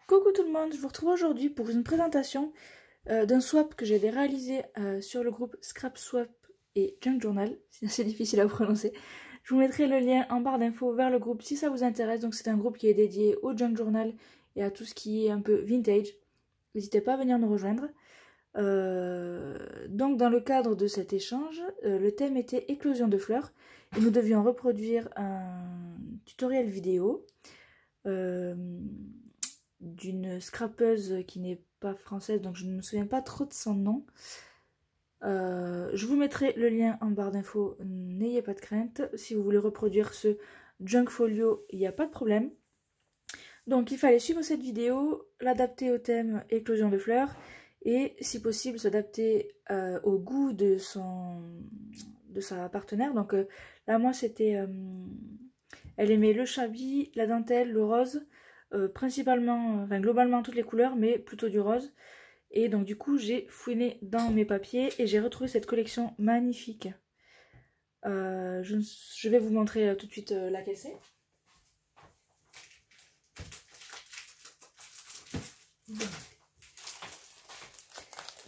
Coucou tout le monde, je vous retrouve aujourd'hui pour une présentation d'un swap que j'ai réalisé sur le groupe Scrap Swap et Junk Journal. C'est assez difficile à prononcer. Je vous mettrai le lien en barre d'infos vers le groupe si ça vous intéresse. Donc c'est un groupe qui est dédié au Junk Journal et à tout ce qui est un peu vintage. N'hésitez pas à venir nous rejoindre. Donc dans le cadre de cet échange, le thème était éclosion de fleurs et nous devions reproduire un tutoriel vidéo d'une scrapeuse qui n'est pas française, donc je ne me souviens pas trop de son nom. Je vous mettrai le lien en barre d'infos, n'ayez pas de crainte. Si vous voulez reproduire ce junk folio, il n'y a pas de problème. Donc il fallait suivre cette vidéo, l'adapter au thème éclosion de fleurs et si possible s'adapter au goût de sa partenaire. Donc là moi c'était, elle aimait le chabi, la dentelle, le rose, principalement, enfin globalement toutes les couleurs, mais plutôt du rose. Et donc du coup j'ai fouiné dans mes papiers et j'ai retrouvé cette collection magnifique. Je vais vous montrer tout de suite laquelle c'est.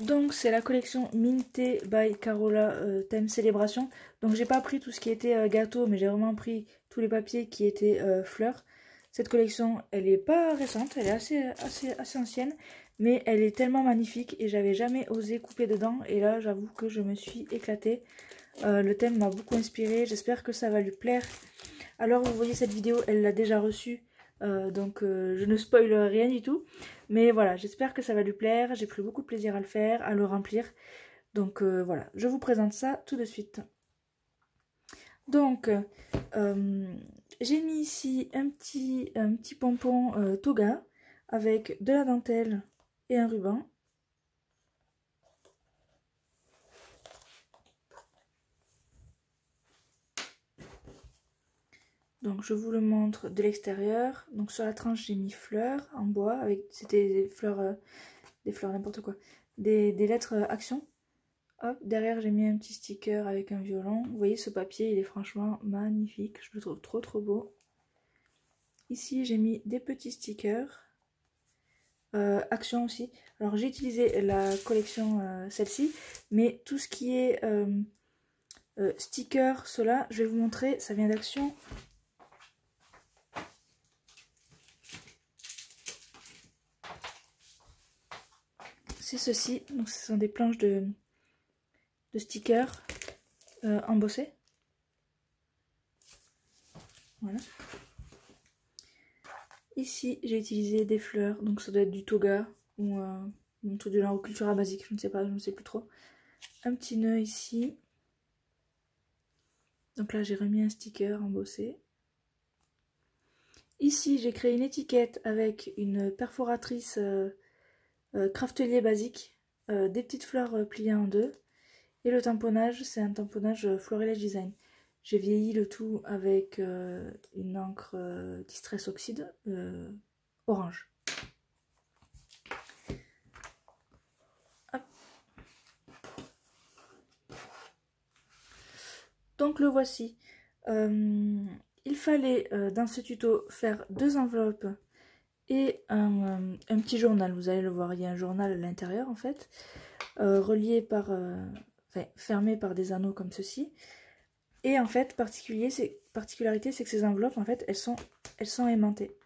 Donc c'est la collection Minté by Carola thème célébration. Donc j'ai pas pris tout ce qui était gâteau, mais j'ai vraiment pris tous les papiers qui étaient fleurs. Cette collection, elle est pas récente, elle est assez ancienne, mais elle est tellement magnifique et j'avais jamais osé couper dedans. Et là j'avoue que je me suis éclatée. Le thème m'a beaucoup inspiré, j'espère que ça va lui plaire. Alors vous voyez cette vidéo, elle l'a déjà reçue, donc je ne spoil rien du tout. Mais voilà, j'espère que ça va lui plaire, j'ai pris beaucoup de plaisir à le faire, à le remplir. Donc voilà, je vous présente ça tout de suite. Donc j'ai mis ici un petit pompon toga avec de la dentelle et un ruban. Donc je vous le montre de l'extérieur. Donc sur la tranche j'ai mis fleurs en bois, avec c'était des fleurs n'importe quoi, des lettres action. Hop, derrière j'ai mis un petit sticker avec un violon. Vous voyez ce papier, il est franchement magnifique, je le trouve trop beau. Ici j'ai mis des petits stickers, action aussi. Alors j'ai utilisé la collection celle-ci, mais tout ce qui est sticker, cela je vais vous montrer, ça vient d'Action. C'est ceci, donc ce sont des planches de stickers embossés. Voilà. Ici j'ai utilisé des fleurs, donc ça doit être du toga ou un truc de genre Cultura basique, je ne sais pas, je ne sais plus trop. Un petit nœud ici. Donc là j'ai remis un sticker embossé. Ici j'ai créé une étiquette avec une perforatrice craftelier basique, des petites fleurs pliées en deux. Et le tamponnage, c'est un tamponnage Florilège Design. J'ai vieilli le tout avec une encre Distress Oxide orange. Hop. Donc le voici. Il fallait dans ce tuto faire deux enveloppes et un petit journal. Vous allez le voir, il y a un journal à l'intérieur en fait, relié par, enfin, fermé par des anneaux comme ceci. Et en fait, particularité, c'est que ces enveloppes, en fait, elles sont aimantées.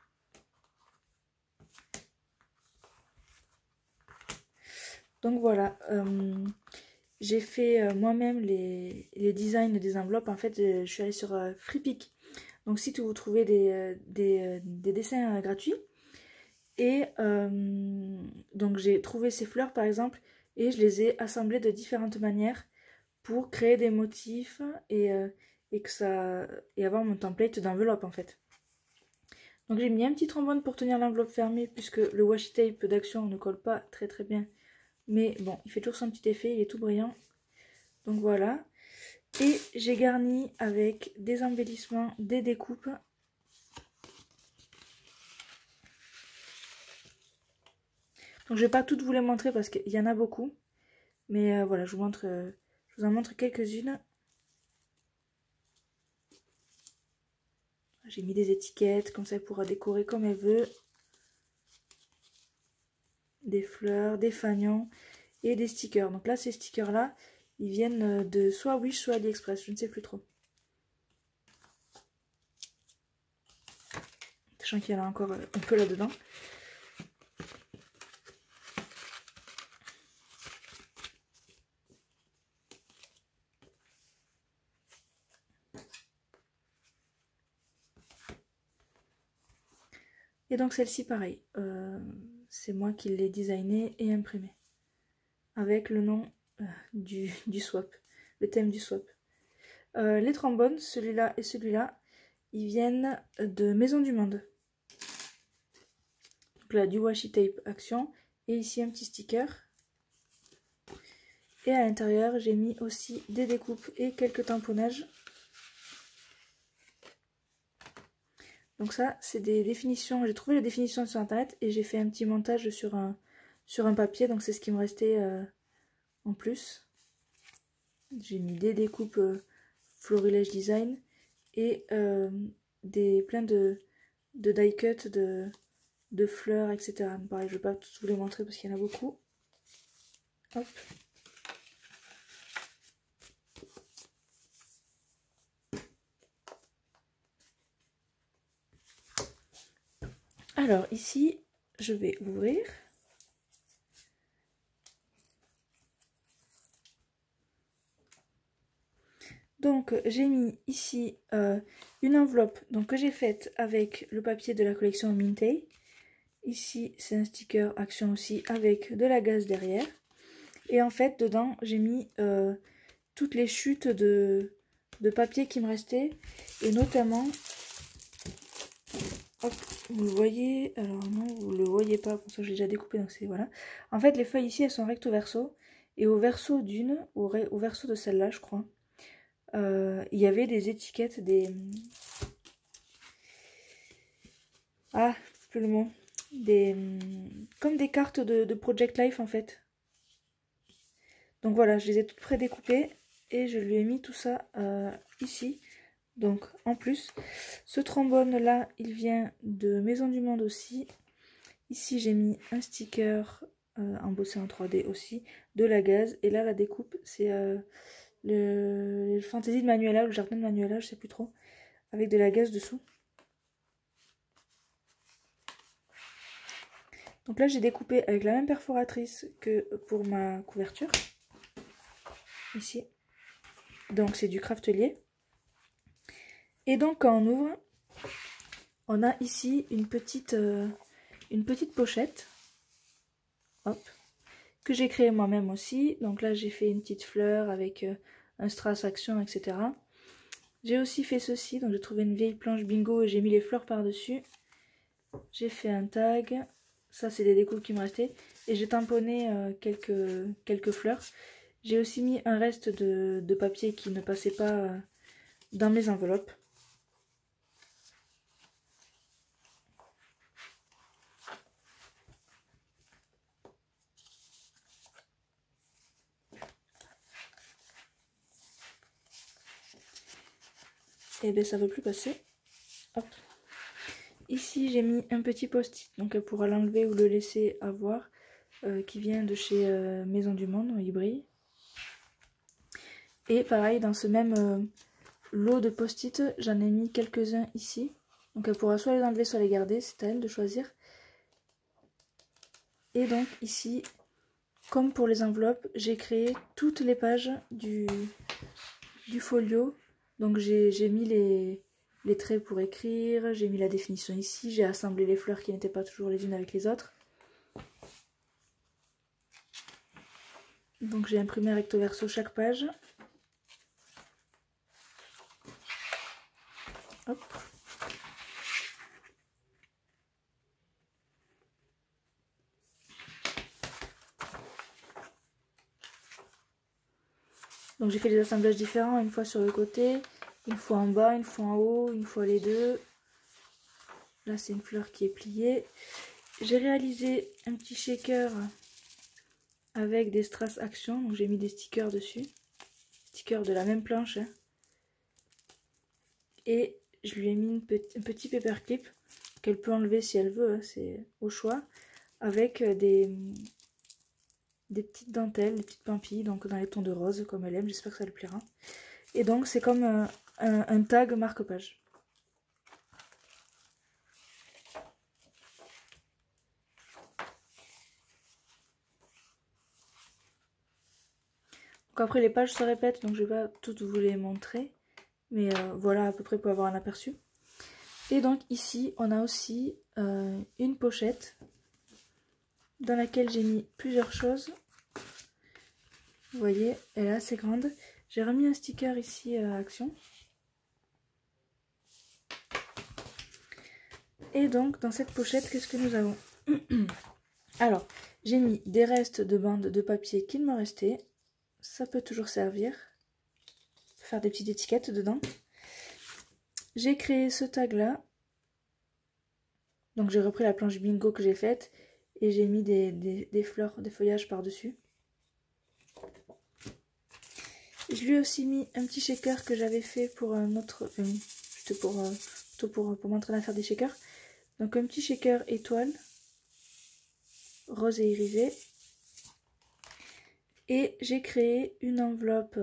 Donc voilà, j'ai fait moi-même les designs des enveloppes. En fait, je suis allée sur Freepik. Donc site où vous trouvez des dessins gratuits. Et donc j'ai trouvé ces fleurs par exemple et je les ai assemblées de différentes manières pour créer des motifs et avoir mon template d'enveloppe en fait. Donc j'ai mis un petit trombone pour tenir l'enveloppe fermée puisque le washi tape d'Action ne colle pas très bien. Mais bon, il fait toujours son petit effet, il est tout brillant. Donc voilà. Et j'ai garni avec des embellissements, des découpes. Donc je vais pas toutes vous les montrer parce qu'il y en a beaucoup. Mais voilà, je vous en montre quelques-unes. J'ai mis des étiquettes, comme ça elle pourra décorer comme elle veut. des fleurs, des fanions et des stickers. Donc là, ces stickers-là, ils viennent de soit Wish, soit AliExpress, je ne sais plus trop. Sachant qu'il y en a encore un peu là-dedans. Et donc celle-ci, pareil, c'est moi qui l'ai designée et imprimée. Avec le nom du swap, le thème du swap. Les trombones, celui-là et celui-là, ils viennent de Maison du Monde. Donc là, du washi tape action. Et ici, un petit sticker. Et à l'intérieur, j'ai mis aussi des découpes et quelques tamponnages. Donc ça, c'est des définitions. J'ai trouvé les définitions sur internet et j'ai fait un petit montage sur un papier. Donc c'est ce qui me restait en plus. J'ai mis des découpes Florilège Design et plein de die cut, de fleurs, etc. Pareil, je ne vais pas tous vous les montrer parce qu'il y en a beaucoup. Hop. Alors ici, je vais ouvrir. Donc j'ai mis ici une enveloppe donc, que j'ai faite avec le papier de la collection Mintay. Ici c'est un sticker action aussi avec de la gaze derrière. Et en fait dedans j'ai mis toutes les chutes de papier qui me restaient. Et notamment, hop, vous le voyez, alors non vous le voyez pas, pour ça j'ai déjà découpé donc c'est voilà. En fait les feuilles ici elles sont recto verso. Et au verso d'une, au verso de celle-là je crois. Il y avait des étiquettes, ah, plus le mot, comme des cartes de Project Life en fait. Donc voilà, je les ai toutes prédécoupées et je lui ai mis tout ça ici. Donc en plus, ce trombone là, il vient de Maison du Monde aussi. Ici j'ai mis un sticker embossé en 3D aussi, de la gaze. Et là la découpe, c'est le Fantasy de Manuela, le jardin de Manuela, je sais plus trop, avec de la gaze dessous. Donc là j'ai découpé avec la même perforatrice que pour ma couverture. Ici. Donc c'est du Craftelier. Et donc quand on ouvre, on a ici une petite pochette. Hop. Que j'ai créée moi-même aussi. Donc là j'ai fait une petite fleur avec un strass action, etc. J'ai aussi fait ceci. Donc j'ai trouvé une vieille planche bingo et j'ai mis les fleurs par-dessus. J'ai fait un tag. Ça c'est des découpes qui me restaient. Et j'ai tamponné quelques fleurs. J'ai aussi mis un reste de papier qui ne passait pas dans mes enveloppes. Et bien ça ne veut plus passer. Hop. Ici j'ai mis un petit post-it, donc elle pourra l'enlever ou le laisser avoir, qui vient de chez Maison du Monde, il brille. Et pareil, dans ce même lot de post-it, j'en ai mis quelques-uns ici. Donc elle pourra soit les enlever, soit les garder, c'est à elle de choisir. Et donc ici, comme pour les enveloppes, j'ai créé toutes les pages du folio. Donc j'ai mis les traits pour écrire, j'ai mis la définition ici, j'ai assemblé les fleurs qui n'étaient pas toujours les unes avec les autres. Donc j'ai imprimé recto verso chaque page. Hop. Donc j'ai fait des assemblages différents, une fois sur le côté, une fois en bas, une fois en haut, une fois les deux. Là c'est une fleur qui est pliée. J'ai réalisé un petit shaker avec des strass action, donc j'ai mis des stickers dessus. Stickers de la même planche. Hein. Et je lui ai mis un petit paperclip qu'elle peut enlever si elle veut, hein, c'est au choix. avec des petites dentelles, des petites pampilles, donc dans les tons de rose comme elle aime, j'espère que ça lui plaira. Et donc c'est comme un tag marque-page. Donc après les pages se répètent, donc je vais pas toutes vous les montrer, mais voilà à peu près pour avoir un aperçu. Et donc ici on a aussi une pochette dans laquelle j'ai mis plusieurs choses. Vous voyez, elle est assez grande. J'ai remis un sticker ici à Action. Et donc dans cette pochette, qu'est-ce que nous avons? Alors, j'ai mis des restes de bandes de papier qu'il me restait. Ça peut toujours servir. Faire des petites étiquettes dedans. J'ai créé ce tag là. Donc j'ai repris la planche bingo que j'ai faite. Et j'ai mis des fleurs, des feuillages par-dessus. Je lui ai aussi mis un petit shaker que j'avais fait pour un autre... juste pour m'entraîner à faire des shakers. Donc un petit shaker étoile. Rose et irisé. Et j'ai créé une enveloppe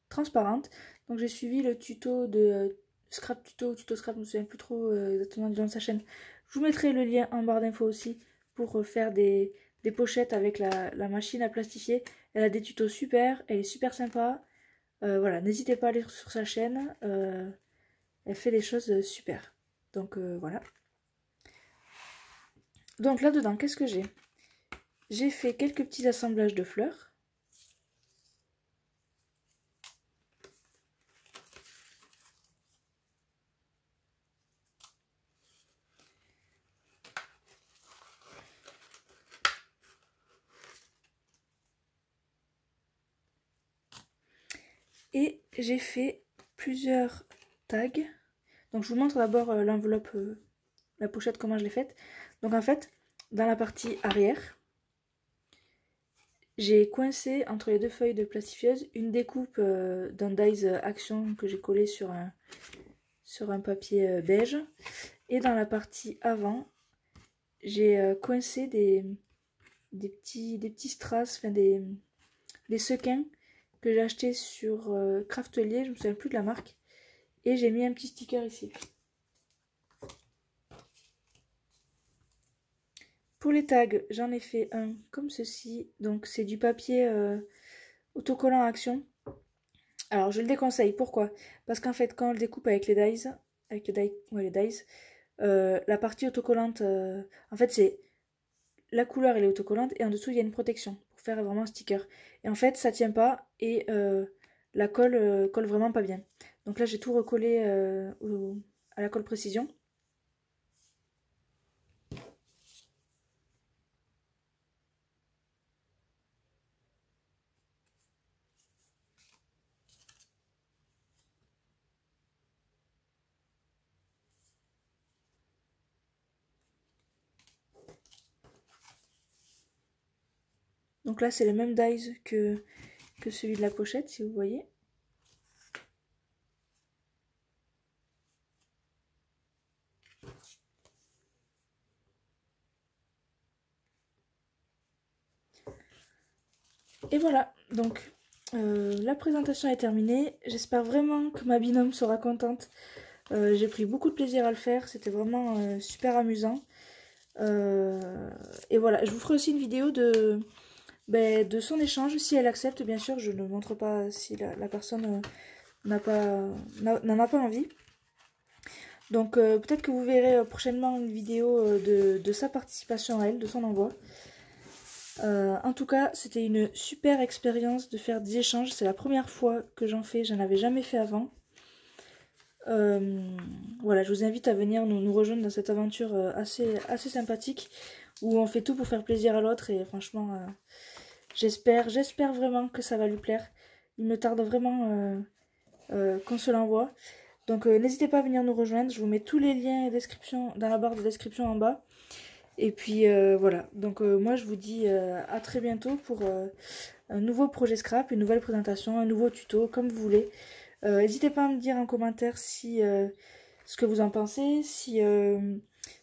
transparente. Donc j'ai suivi le tuto de Scrap Tuto ou Tuto Scrap, je ne me souviens plus trop exactement du nom de sa chaîne. Je vous mettrai le lien en barre d'infos aussi pour faire des pochettes avec la machine à plastifier. Elle a des tutos super, elle est super sympa. Voilà, n'hésitez pas à aller sur sa chaîne. Elle fait des choses super. Donc voilà. Donc là-dedans, qu'est-ce que j'ai? J'ai fait quelques petits assemblages de fleurs. Et j'ai fait plusieurs tags. Donc je vous montre d'abord l'enveloppe, la pochette, comment je l'ai faite. Donc en fait, dans la partie arrière, j'ai coincé entre les deux feuilles de plastifieuse une découpe d'un dies Action que j'ai collé sur un papier beige. Et dans la partie avant, j'ai coincé des petits strass, enfin des sequins que j'ai acheté sur Craftelier, je me souviens plus de la marque. Et j'ai mis un petit sticker ici. Pour les tags, j'en ai fait un comme ceci. Donc c'est du papier autocollant Action. Alors je le déconseille, pourquoi? Parce qu'en fait quand on le découpe avec les dies, la partie autocollante, en fait c'est la couleur elle est autocollante et en dessous il y a une protection pour faire vraiment un sticker. Et en fait ça tient pas et la colle colle vraiment pas bien. Donc là j'ai tout recollé à la colle précision. Donc là c'est le même dies que celui de la pochette si vous voyez. Et voilà, donc la présentation est terminée. J'espère vraiment que ma binôme sera contente. J'ai pris beaucoup de plaisir à le faire, c'était vraiment super amusant. Et voilà, je vous ferai aussi une vidéo de son échange, si elle accepte, bien sûr. Je ne montre pas si la personne n'en a pas envie. Donc peut-être que vous verrez prochainement une vidéo de sa participation à elle, de son envoi. En tout cas, c'était une super expérience de faire des échanges. C'est la première fois que j'en fais, je n'en avais jamais fait avant. Voilà, je vous invite à venir nous rejoindre dans cette aventure assez sympathique où on fait tout pour faire plaisir à l'autre et franchement, j'espère vraiment que ça va lui plaire. Il me tarde vraiment qu'on se l'envoie. Donc n'hésitez pas à venir nous rejoindre, je vous mets tous les liens dans la barre de description en bas. Et puis voilà, donc moi je vous dis à très bientôt pour un nouveau projet scrap, une nouvelle présentation, un nouveau tuto, comme vous voulez. N'hésitez pas à me dire en commentaire si ce que vous en pensez, si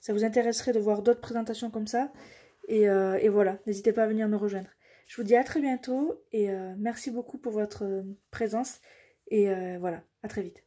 ça vous intéresserait de voir d'autres présentations comme ça. Et voilà, n'hésitez pas à venir me rejoindre. Je vous dis à très bientôt et merci beaucoup pour votre présence. Et voilà, à très vite.